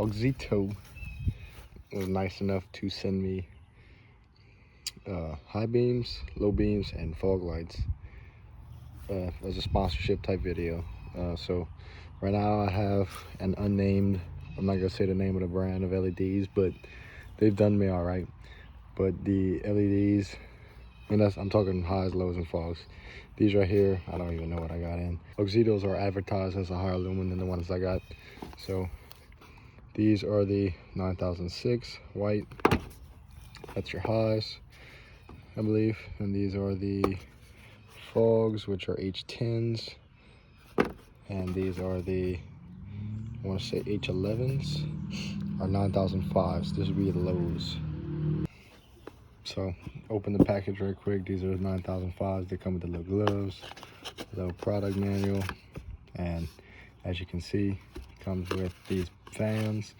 Auxito was nice enough to send me high beams, low beams, and fog lights as a sponsorship type video. So right now I have an unnamed, I'm not gonna say the name of the brand of LEDs, but they've done me all right. But the LEDs, and I'm talking highs, lows, and fogs. These right here, I don't even know what I got in. Auxitos are advertised as a higher lumen than the ones I got. So these are the 9006 white. That's your highs, I believe. And these are the fogs, which are H10s. And these are the, I want to say H11s, or 9005s. This would be the lows. So open the package real quick. These are the 9005s. They come with the little gloves, little product manual, and as you can see, it comes with these fans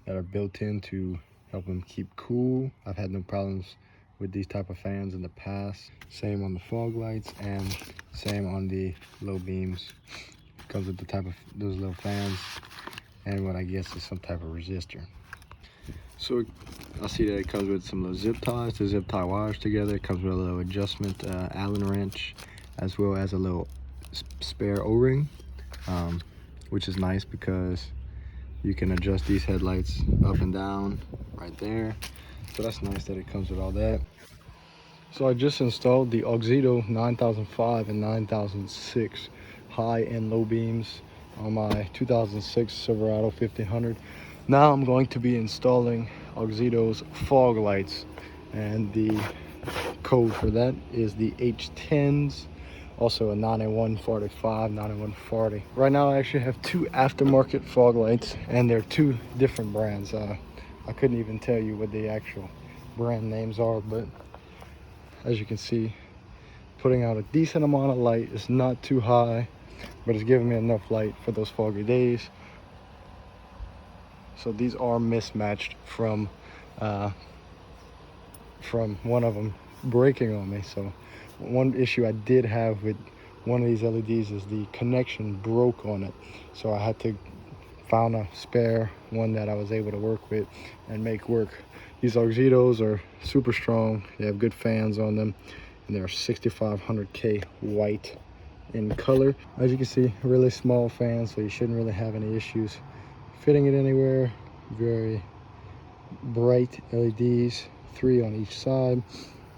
that are built in to help them keep cool. I've had no problems with these type of fans in the past. Same on the fog lights and same on the low beams. It comes with the type of those little fans and what I guess is some type of resistor. So I see that it comes with some little zip ties to zip tie wires together. It comes with a little adjustment Allen wrench, as well as a little spare O-ring, which is nice because you can adjust these headlights up and down right there. So that's nice that it comes with all that. So I just installed the Auxito 9005 and 9006 high and low beams on my 2006 Silverado 1500. Now I'm going to be installing Auxito's fog lights, and the code for that is the H10s, also a 9145, 9140. Right now I actually have two aftermarket fog lights, and they're two different brands. I couldn't even tell you what the actual brand names are, but as you can see, putting out a decent amount of light. It's not too high, but it's giving me enough light for those foggy days. So these are mismatched from one of them breaking on me. So one issue I did have with one of these LEDs is the connection broke on it. So I had to found a spare one that I was able to work with and make work. These Auxitos are super strong. They have good fans on them, and they're 6500K white in color. As you can see, really small fans, so you shouldn't really have any issues fitting it anywhere. Very bright LEDs, 3 on each side,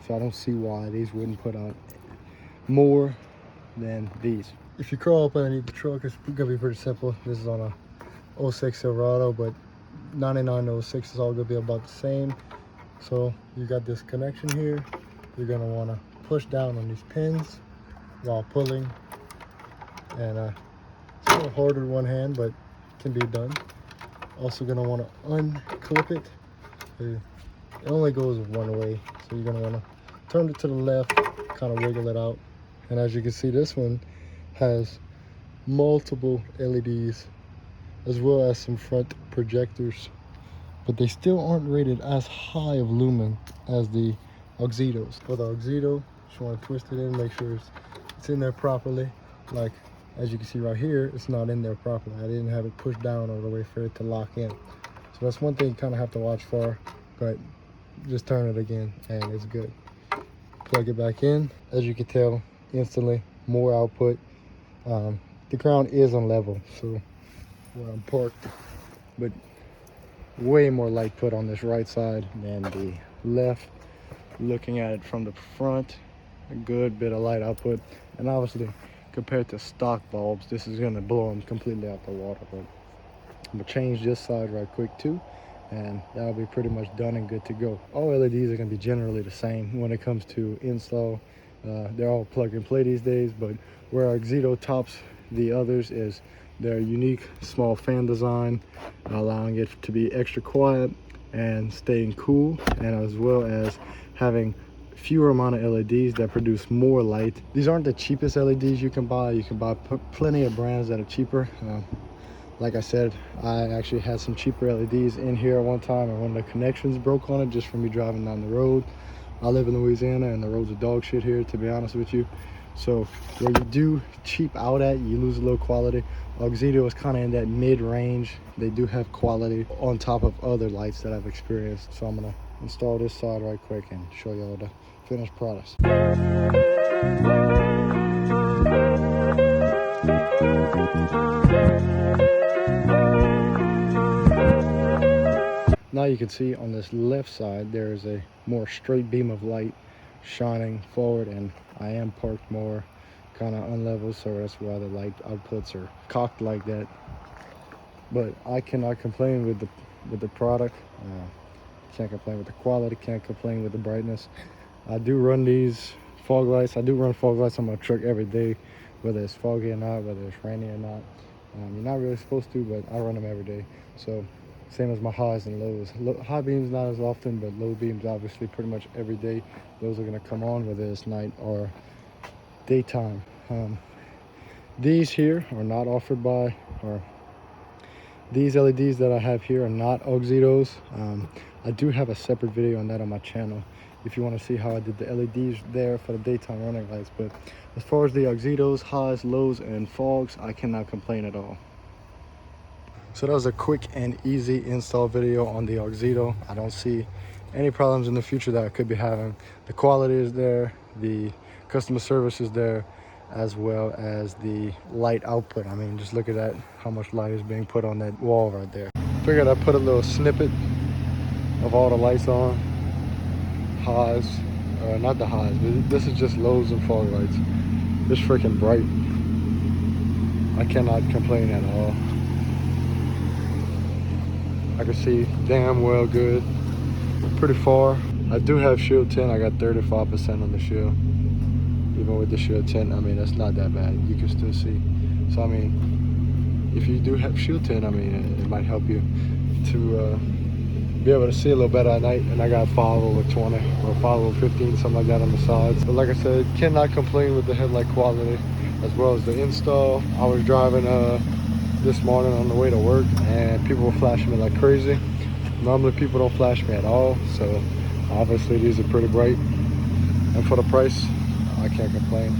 so I don't see why these wouldn't put out more than these. If you crawl up underneath the truck, it's gonna be pretty simple. This is on a 06 Silverado, but 9906 is all gonna be about the same. So you got this connection here. You're gonna want to push down on these pins while pulling, and it's a little harder in one hand, but can be done. Also gonna want to unclip it. It only goes one way, so you're gonna want to turn it to the left, kind of wiggle it out. And as you can see, this one has multiple LEDs as well as some front projectors, but they still aren't rated as high of lumen as the Auxitos. For the Auxito, just want to twist it in, make sure it's in there properly. Like as you can see right here, it's not in there properly. I didn't have it pushed down all the way for it to lock in. So that's one thing you kind of have to watch for, but just turn it again and it's good. Plug it back in. As you can tell, instantly more output. The ground is on level, so where I'm parked, but way more light put on this right side than the left. Looking at it from the front, a good bit of light output, and obviously compared to stock bulbs, this is going to blow them completely out the water. But I'm going to change this side right quick too, and that'll be pretty much done and good to go. All LEDs are going to be generally the same when it comes to install. They're all plug and play these days, but where Auxito tops the others is their unique small fan design, allowing it to be extra quiet and staying cool, and as well as having fewer amount of LEDs that produce more light. These aren't the cheapest LEDs you can buy. You can buy plenty of brands that are cheaper. Like I said, I actually had some cheaper LEDs in here at one time, and one of the connections broke on it just from me driving down the road. I live in Louisiana and the roads are dog shit here, to be honest with you. So where you do cheap out at, you lose a little quality. Auxito is kind of in that mid-range. They do have quality on top of other lights that I've experienced. So I'm gonna install this side right quick and show y'all the finished product. Now you can see on this left side there is a more straight beam of light shining forward, and I am parked more kind of unlevel, so that's why the light outputs are cocked like that. But I cannot complain with the product. Can't complain with the quality, can't complain with the brightness. I do run these fog lights. I do run fog lights on my truck every day, whether it's foggy or not, whether it's rainy or not. You're not really supposed to, but I run them every day. So same as my highs and lows. High beams not as often, but low beams obviously pretty much every day. Those are gonna come on whether it's night or daytime. These here are not offered by, or these LEDs that I have here are not Auxitos. I do have a separate video on that on my channel if you want to see how I did the LEDs there for the daytime running lights. But as far as the Auxitos, highs, lows, and fogs, I cannot complain at all. So that was a quick and easy install video on the Auxito. I don't see any problems in the future that I could be having. The quality is there, the customer service is there, as well as the light output. I mean, just look at that, how much light is being put on that wall right there. Figured I'd put a little snippet of all the lights on. Highs, not the highs, but this is just lows and fog lights. It's freaking bright. I cannot complain at all. I can see damn well good, pretty far. I do have shield tint. I got 35% on the shield. Even with the shield tint, I mean, that's not that bad. You can still see. So I mean, if you do have shield tint, I mean, it might help you to be able to see a little better at night. And I got 5/20 or 5/15, something like that on the sides. But like I said, cannot complain with the headlight quality as well as the install. I was driving this morning on the way to work, and people were flashing me like crazy. Normally people don't flash me at all, so obviously these are pretty bright. And for the price, I can't complain.